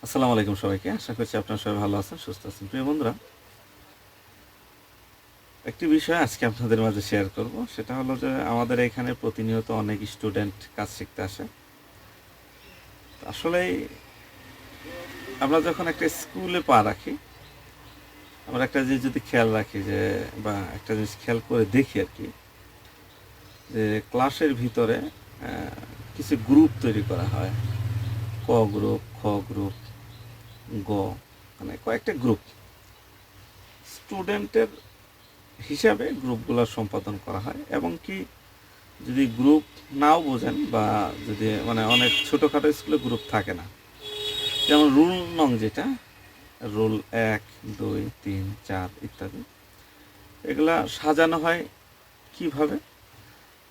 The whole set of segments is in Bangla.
আসসালামু আলাইকুম সবাইকে। আশা করছি আপনারা সবাই ভালো আছেন, সুস্থ আছেন। প্রিয় বন্ধুরা, একটি বিষয় আজকে আপনাদের মাঝে শেয়ার করব। সেটা হলো যে আমাদের এখানে প্রতিনিয়ত অনেক স্টুডেন্ট কাজ শিখতে আসে। আসলেই আমরা যখন একটা স্কুলে পা রাখি, আমরা একটা জিনিস যদি খেয়াল রাখি যে বা একটা জিনিস খেয়াল করে দেখি আর কি, যে ক্লাসের ভিতরে কিছু গ্রুপ তৈরি করা হয়। ক গ্রুপ, খ গ্রুপ, গ, মানে কয়েকটা গ্রুপ স্টুডেন্টের হিসাবে গ্রুপগুলো সম্পাদন করা হয়। এবং কি যদি গ্রুপ নাও বোঝেন বা যদি মানে অনেক ছোটোখাটো স্কুলে গ্রুপ থাকে না, যেমন রুল নং যেটা রুল 1, 2, 3, 4 ইত্যাদি, এগুলা সাজানো হয় কিভাবে?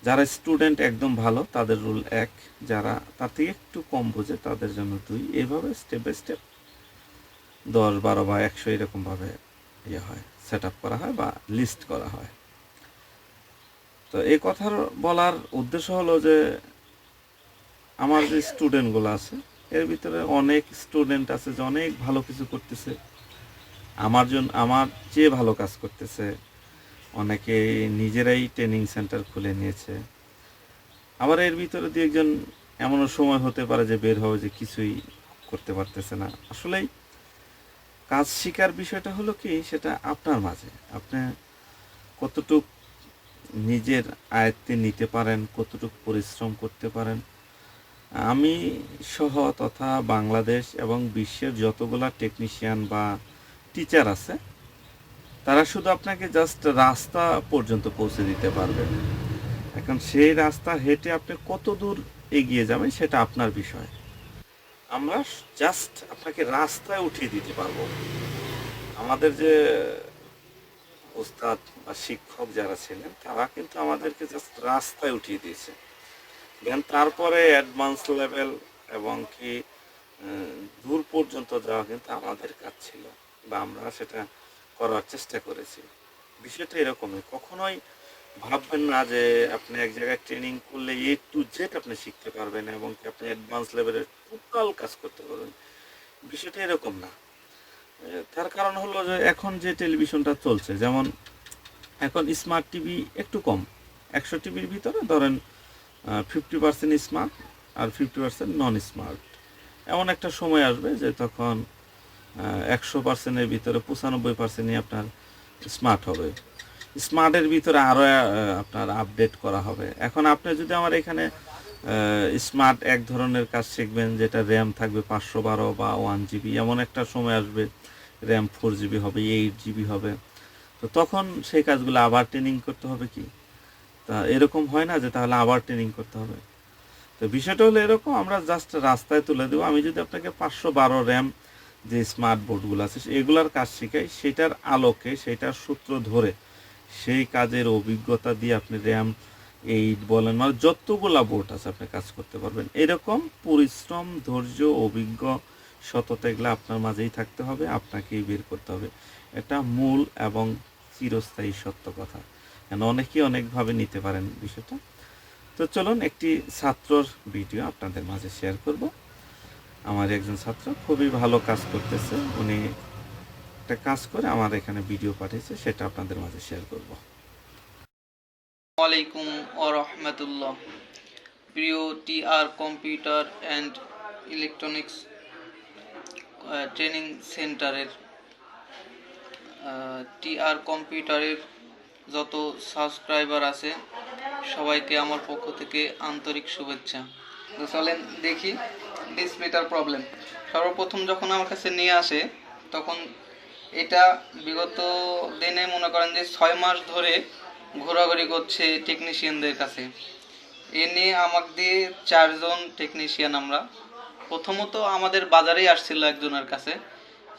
যারা স্টুডেন্ট একদম ভালো তাদের রুল 1, যারা তার থেকে একটু কম বোঝে তাদের জন্য 2, এইভাবে স্টেপ বাই স্টেপ 10, 12 বা 100 এরকমভাবে হয়, সেট আপ করা হয় বা লিস্ট করা হয়। তো এই কথার বলার উদ্দেশ্য হলো যে আমার যে স্টুডেন্টগুলো আছে এর ভিতরে অনেক স্টুডেন্ট আছে যে অনেক ভালো কিছু করতেছে, আমার চেয়ে ভালো কাজ করতেছে। অনেকে নিজেরাই ট্রেনিং সেন্টার খুলে নিয়েছে। আবার এর ভিতরে দিয়ে একজন এমনও সময় হতে পারে যে বের হবে যে কিছুই করতে পারতেছে না। আসলেই কাজ শেখার বিষয়টা হলো কি, সেটা আপনার মাঝে আপনি কতটুক নিজের আয়ত্তে নিতে পারেন, কতটুকু পরিশ্রম করতে পারেন। আমি সহ তথা বাংলাদেশ এবং বিশ্বের যতগুলা টেকনিশিয়ান বা টিচার আছে, তারা শুধু আপনাকে জাস্ট রাস্তা পর্যন্ত পৌঁছে দিতে পারবে। এখন সেই রাস্তা হেঁটে আপনি কত দূর এগিয়ে যাবেন সেটা আপনার বিষয়। আমরা জাস্ট আপনাকে রাস্তায় উঠিয়ে দিতে পারবো। আমাদের যে ওস্তাদ বা শিক্ষক যারা ছিলেন তারা কিন্তু আমাদেরকে জাস্ট রাস্তায় উঠিয়ে দিয়েছে। দেন তারপরে অ্যাডভান্স লেভেল এবং কি দূর পর্যন্ত যাওয়া কিন্তু আমাদের কাজ ছিল, বা আমরা সেটা করার চেষ্টা করেছি। বিষয়টা এরকমই। কখনোই ভাববেন না যে আপনি এক জায়গায় ট্রেনিং করলে A to Z আপনি শিখতে পারবেন এবং কি আপনি অ্যাডভান্স লেভেলের টোটাল কাজ করতে পারবেন। বিষয়টা এরকম না। তার কারণ হলো যে এখন যে টেলিভিশনটা চলছে, যেমন এখন স্মার্ট টিভি একটু কম, 100 টিভির ভিতরে ধরেন 50% স্মার্ট আর 50% নন স্মার্ট। এমন একটা সময় আসবে যে তখন 100%-এর ভিতরে 95%ই আপনার স্মার্ট হবে। স্মার্টের ভিতরে আরও আপনার আপডেট করা হবে। এখন আপনি যদি আমার এখানে স্মার্ট এক ধরনের কাজ শিখবেন যেটা র্যাম থাকবে 512 বা 1 GB, এমন একটা সময় আসবে র্যাম 4 GB হবে, 8 GB হবে। তো তখন সেই কাজগুলো আবার ট্রেনিং করতে হবে কি? তা এরকম হয় না যে তাহলে আবার ট্রেনিং করতে হবে। তো বিষয়টা হলো এরকম, আমরা জাস্ট রাস্তায় তুলে দেবো। আমি যদি আপনাকে 512 র্যাম যে স্মার্ট বোর্ডগুলো আছে এগুলার কাজ শেখাই, সেটার আলোকে সেটার সূত্র ধরে সেই কাজের অভিজ্ঞতা দিয়ে আপনি র্যাম 8 বলেন, মানে যতগুলা বোর্ড আছে আপনি কাজ করতে পারবেন। এরকম পরিশ্রম, ধৈর্য, অভিজ্ঞ, সততা এগুলো আপনার মাঝেই থাকতে হবে, আপনাকেই বের করতে হবে। এটা মূল এবং চিরস্থায়ী সত্য কথা। অনেকেই অনেকভাবে নিতে পারেন বিষয়টা। তো চলুন একটি ছাত্রর ভিডিও আপনাদের মাঝে শেয়ার করব। আমার একজন ছাত্র খুবই ভালো কাজ করতেছে, উনি একটা কাজ করে আমার এখানে ভিডিও পাঠিয়েছে, সেটা আপনাদের মাঝে শেয়ার করব। ওয়ালাইকুম ও রহমতুল্লাহ। প্রিয় TR computer and electronics training সেন্টারের টিআর কম্পিউটারের যত সাবস্ক্রাইবার আছে সবাইকে আমার পক্ষ থেকে আন্তরিক শুভেচ্ছা। তো চলেন দেখি ডিসপ্লেটার প্রবলেম। সর্বপ্রথম যখন আমার কাছে নিয়ে আসে তখন এটা বিগত দিনে মনে করেন যে 6 মাস ধরে ঘোরাঘুরি করছে টেকনিশিয়ানদের কাছে। এ নিয়ে আমাকে দিয়ে 4 জন টেকনিশিয়ান আমরা প্রথমত আমাদের বাজারেই আসছিল একজনের কাছে,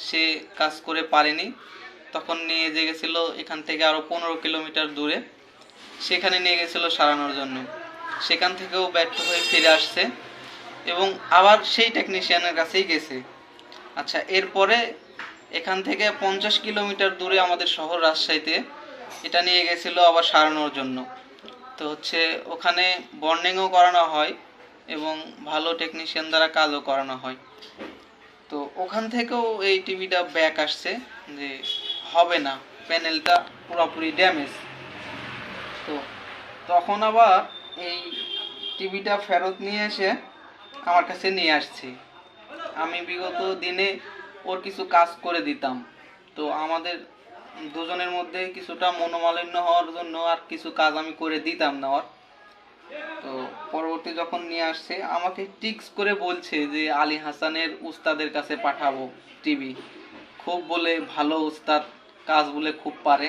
সে কাজ করে পারেনি, তখন নিয়ে যে গেছিলো এখান থেকে আরও 15 কিলোমিটার দূরে, সেখানে নিয়ে গেছিলো সারানোর জন্য। সেখান থেকেও ব্যর্থ হয়ে ফিরে আসছে এবং আবার সেই টেকনিশিয়ানের কাছেই গেছে। আচ্ছা, এরপরে এখান থেকে 50 কিলোমিটার দূরে আমাদের শহর রাজশাহীতে এটা নিয়ে গেছিলো আবার সারানোর জন্য। তো হচ্ছে ওখানে বন্ডিংও করানো হয় এবং ভালো টেকনিশিয়ান দ্বারা কাজও করানো হয়। তো ওখান থেকেও এই টিভিটা ব্যাক আসছে যে হবে না, প্যানেলটা পুরোপুরি ড্যামেজ। তো তখন আবার এই টিভিটা ফেরত নিয়ে এসে আমার কাছে নিয়ে আসছি। আমি বিগত দিনে ওর কিছু কাজ করে দিতাম, তো আমাদের দুজনের মধ্যে কিছুটা মনোমালিন্য হওয়ার জন্য আর কিছু কাজ আমি করে দিতাম না ওর। তো পরবর্তী যখন নিয়ে আসছে আমাকে টিক্স করে বলছে যে আলী হাসানের উস্তাদের কাছে পাঠাবো টিভি, খুব বলে ভালো উস্তাদ, কাজ বলে খুব পারে।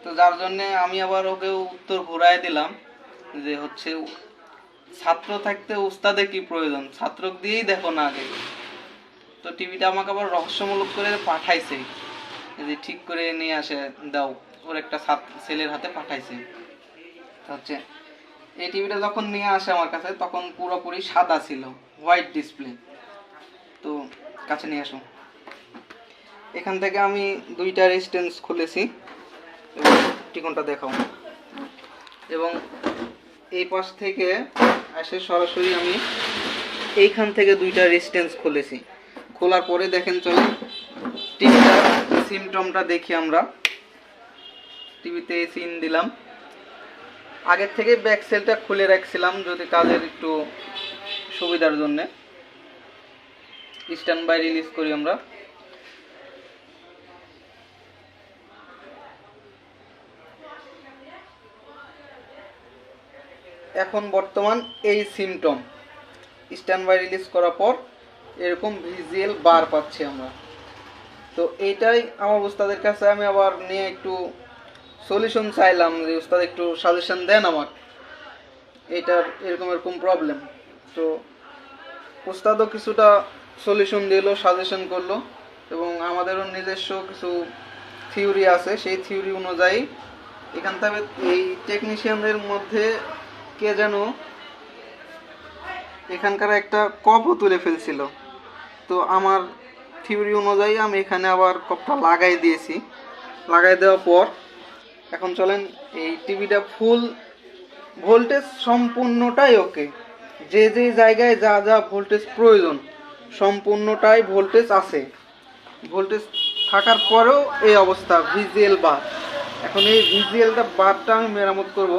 তো যার জন্যে আমি আবার ওকে উত্তর ঘুরাই দিলাম যে হচ্ছে ছাত্র থাকতে উস্তাদের কি প্রয়োজন, ছাত্রক দিয়েই দেখো না আগে। তো টিভিটা আমাকে আবার রহস্যমূলক করে পাঠাইছে যে ঠিক করে নিয়ে আসে দাও, ওর একটা ছেলের হাতে পাঠাইছে। তো হচ্ছে এই টিভিটা যখন নিয়ে আসে আমার কাছে তখন পুরোপুরি সাদা ছিল, হোয়াইট ডিসপ্লে। তো কাছে নিয়ে আসো। এখান থেকে আমি দুইটা রেজিস্ট্যান্স খুলেছি এবং টিকনটা দেখাও, এবং এই পাশ থেকে আসে সরাসরি আমি এইখান থেকে দুইটা রেজিস্ট্যান্স খুলেছি। খোলার পরে দেখেন চলে টিভিটার সিমটমটা দেখি আমরা। টিভিতে সিন দিলাম, আগের থেকে ব্যাক সেলটা খুলে রাখছিলাম যদি কাজের একটু সুবিধার জন্য। স্ট্যান্ড বাই রিলিজ করি আমরা। এখন বর্তমান এই সিমটম স্ট্যান্ড বাই রিলিজ করার পর এরকম ভিজুয়াল বার পাচ্ছি আমরা। তো এইটাই আমার উস্তাদের কাছে আমি আবার নিয়ে একটু সলিউশন চাইলাম যে উস্তাদ একটু সাজেশন দেন আমার, এটার এরকম এরকম প্রবলেম। তো উস্তাদও কিছুটা সলিউশন দিল, সাজেশন করলো, এবং আমাদেরও নিজস্ব কিছু থিওরি আছে, সেই থিওরি অনুযায়ী এখান থেকে এই টেকনিশিয়ানদের মধ্যে কে যেন এখানকার একটা কপও তুলে ফেলছিল। তো আমার থিওরি অনুযায়ী আমি এখানে আবার কপটা লাগাই দিয়েছি। লাগাই দেওয়ার পর এখন চলেন এই টিভিটা ফুল ভোল্টেজ সম্পূর্ণটাই ওকে, যে যে জায়গায় যা যা ভোল্টেজ প্রয়োজন সম্পূর্ণটাই ভোল্টেজ আছে। ভোল্টেজ থাকার পরেও এই অবস্থা ভিজিএল বার। এখন এই ভিজিএলটা বারটা আমি মেরামত করব,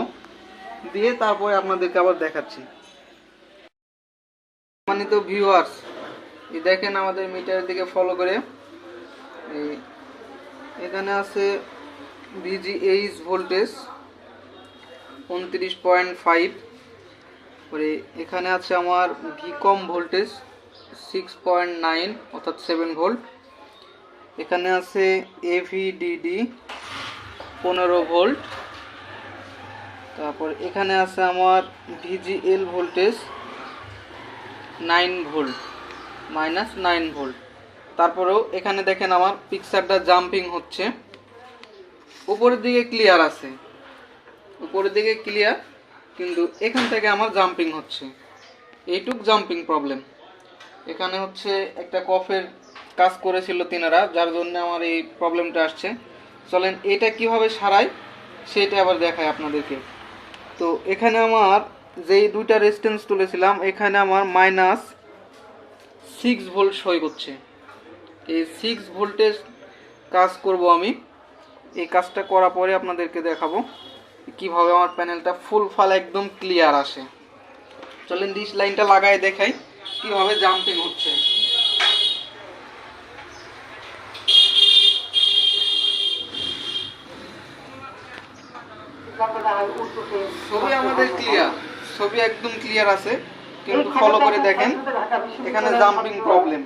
দিয়ে তারপরে আপনাদেরকে আবার দেখাচ্ছি। সম্মানিত ভিউয়ার্স, এই দেখেন আমাদের মিটারের দিকে ফলো করে এখানে আছে ভিজিএইচ ভোল্টেজ 29.5, পরে এখানে আছে আমার ভিকম ভোল্টেজ 6.9 অর্থাৎ 7 ভোল্ট। এখানে আছে এভিডিডি 15 ভোল্ট। তারপর এখানে আছে আমার ভিজিএল ভোল্টেজ 9 ভোল্ট -9 ভোল্ট। তারপরেও এখানে দেখেন আমার পিকচারটা জাম্পিং হচ্ছে, উপরের দিকে ক্লিয়ার আছে, উপরের দিকে ক্লিয়ার, কিন্তু এখান থেকে আমার জাম্পিং হচ্ছে, এইটুক জাম্পিং প্রবলেম। এখানে হচ্ছে একটা কফের কাজ করেছিল তিনারা, যার জন্য আমার এই প্রবলেমটা আসছে। চলেন এটা কিভাবে সারাই সেটা আবার দেখায় আপনাদেরকে। তো এখানে আমার যেই দুইটা রেজিস্ট্যান্স তুলেছিলাম এখানে আমার -6 ভোল্ট সই করছে। এই 6 ভোল্টেজ কাজ করব আমি। এই কাজটা করার পরে আপনাদেরকে দেখাবো কিভাবে আমার প্যানেলটা ফুল ফাল একদম ক্লিয়ার আসে। চলেন ডিশ লাইনটা লাগাই দেখাই কিভাবে জাম্পিং হচ্ছে। ছবি আমাদের ক্লিয়ার, ছবি একদম ক্লিয়ার আছে, কিন্তু ফলো করে দেখেন এখানে জাম্পিং প্রবলেম।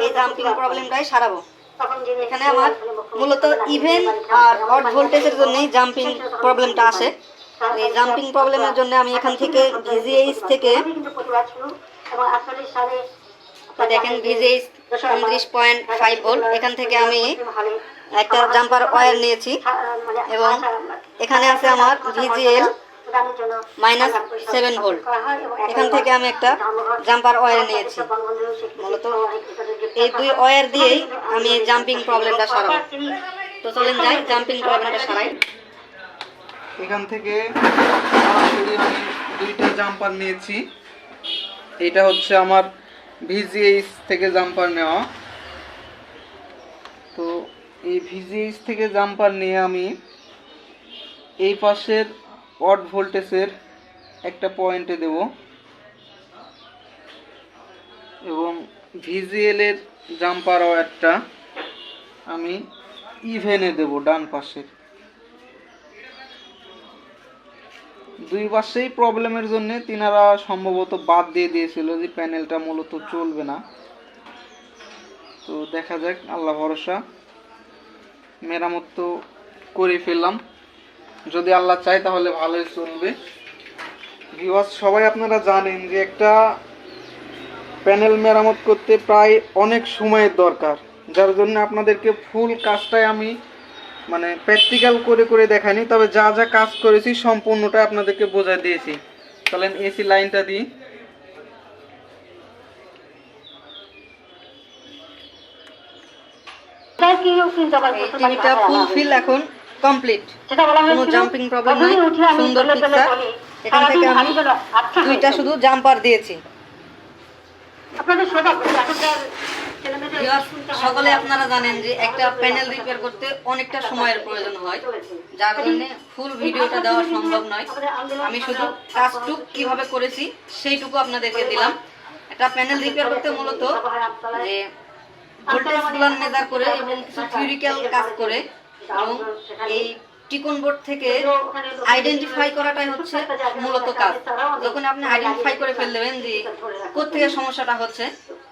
এই জাম্পিং প্রবলেমটাই সারাবো। এখানে আমার মূলত ইভেন আর অড ভোল্টেজের জন্যই জাম্পিং প্রবলেমটা আসে। এই জাম্পিং প্রবলেমের জন্য আমি এখান থেকে ভিজিএইচ থেকে দেখেন ভিজিএইচ 29.5 ভোল্ট, এখান থেকে আমি একটা জাম্পার ওয়্যার নিয়েছি, এবং এখানে আছে আমার ভিজিএল -7 ভোল্ট, এখান থেকে আমি একটা জাম্পার ওয়্যার নিয়েছি। মূলত এই দুই ওয়্যার দিয়েই আমি জাম্পিং প্রবলেমটা সারাবো। তো চলেন যাই জাম্পিং প্রবলেমটা সারাই। এখান থেকে সরাসরি আমি দুইটা জাম্পার নিয়েছি। এটা হচ্ছে আমার ভিজিএইচ থেকে জাম্পার নেওয়া। তো এই ভিজিএইচ থেকে জাম্পার নিয়ে আমি এই পাশের ওয়াট ভোল্টেজের একটা পয়েন্টে দেব এবং ভিজিএল এর জাম্পার ওয়্যারটা আমি ইভেনে দেব ডান পাশের। দুই পাশেই প্রবলেমের জন্য তিনারা সম্ভবত বাদ দিয়ে দিয়েছিল যে প্যানেলটা মূলত চলবে না। তো দেখা যাক, আল্লাহ ভরসা, মেরামত তো করে ফেললাম, যদি আল্লাহ চায় তাহলে ভালোই চলবে। ভিউয়ার্স, সবাই আপনারা জানেন যে একটা প্যানেল মেরামত করতে প্রায় অনেক সময়ের দরকার, যার জন্য আপনাদেরকে ফুল কাজটাই আমি মানে প্র্যাকটিক্যাল করে করে দেখাইনি, তবে যা যা কাজ করেছি সম্পূর্ণটা আপনাদেরকে বোঝাই দিয়েছি। চলেন এসি লাইনটা দিই। এই টিভিটা ফুলফিল এখন কমপ্লিট, কোনো জাম্পিং প্রবলেম নাই, সুন্দর পিকচার। এখান থেকে আমি দুইটা শুধু জাম্পার দিয়েছি। সকলে আপনারা জানেন যে একটা প্যানেল রিপেয়ার করতে অনেকটা সময়ের প্রয়োজন হয়, যার জন্য ফুল ভিডিওটা দেওয়া সম্ভব নয়। আমি শুধু কাজটুক কিভাবে করেছি সেইটুকু আপনাদেরকে দিলাম। একটা প্যানেল রিপেয়ার করতে মূলত যে ভোল্টেজগুলো মেজার করে এবং কিছু থিওরিক্যাল কাজ করে এবং এই টিকন বোর্ড থেকে আইডেন্টিফাই করাটাই হচ্ছে মূলত কাজ। যখন আপনি আইডেন্টিফাই করে ফেলবেন যে কোত্থেকে সমস্যাটা হচ্ছে,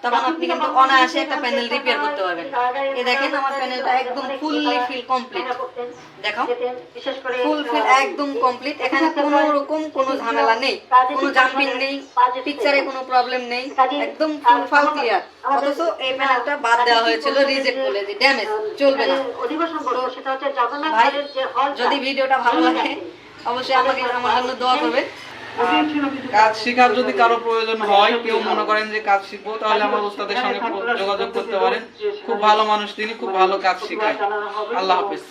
তখন আপনি কিন্তু অনায়াসে একটা প্যানেল রিপেয়ার করতে পারবেন। এই দেখেন আমার প্যানেলটা একদম ফুললি ফিল কমপ্লিট, দেখাও ফুল ফিল একদম কমপ্লিট। এখানে কোনো রকম কোনো ঝামেলা নেই, কোনো জাম্পিং নেই, পিকচারে কোনো প্রবলেম নেই, একদম ফুল ফাল ক্লিয়ার। অথচ এই প্যানেলটা বাদ দেওয়া হয়েছিল রিজেক্ট বলে, যে ড্যামেজ, চলবে না। ভাই, যদি ভিডিওটা ভালো লাগে অবশ্যই আমাকে আমার জন্য দোয়া করবেন। কাজ শেখার যদি কারো প্রয়োজন হয়, কেউ মনে করেন যে কাজ শিখবো, তাহলে আমার ওস্তাদের সঙ্গে যোগাযোগ করতে পারেন। খুব ভালো মানুষ তিনি, খুব ভালো কাজ শেখায়। আল্লাহ হাফেজ।